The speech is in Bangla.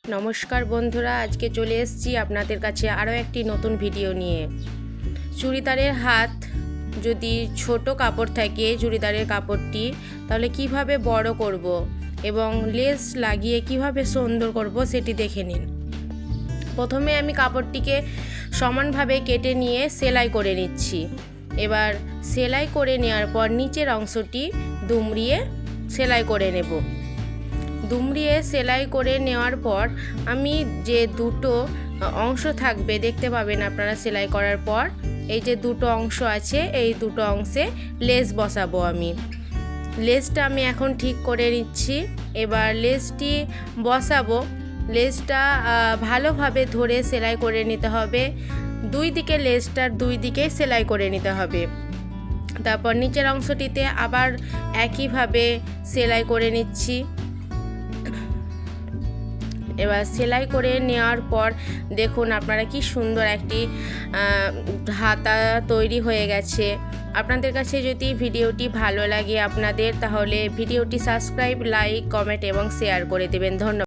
নমস্কার বন্ধুরা, আজকে চলে এসেছি আপনাদের কাছে আরও একটি নতুন ভিডিও নিয়ে। চুড়িদারের হাত যদি ছোট কাপড় থাকে চুড়িদারের কাপড়টি, তাহলে কিভাবে বড় করব এবং লেস লাগিয়ে কিভাবে সুন্দর করব সেটি দেখে নিন। প্রথমে আমি কাপড়টিকে সমানভাবে কেটে নিয়ে সেলাই করে নিচ্ছি। এবার সেলাই করে নেওয়ার পর নিচের অংশটি দুমড়িয়ে সেলাই করে নেব। দুমড়িয়ে সেলাই করে নেওয়ার পর আমি যে দুটো অংশ থাকবে দেখতে পাবেন আপনারা সেলাই করার পর, এই যে দুটো অংশ আছে এই দুটো অংশে লেস বসাবো। লেসটা আমি এখন ঠিক করে নিচ্ছি। এবার লেসটি বসাবো। লেসটা ভালোভাবে ধরে সেলাই করে নিতে হবে। দুই দিকে লেসটার দুই দিকে সেলাই করে নিতে হবে। তারপর নিচের অংশটিতে আবার একইভাবে সেলাই করে নিচ্ছি। এবার সেলাই করে নেওয়ার পর দেখুন আপনারা কি সুন্দর একটি হাতা তৈরি হয়ে গেছে। আপনাদের কাছে যদি ভিডিওটি ভালো লাগে আপনাদের, তাহলে ভিডিওটি সাবস্ক্রাইব, লাইক, কমেন্ট এবং শেয়ার করে দেবেন। ধন্যবাদ।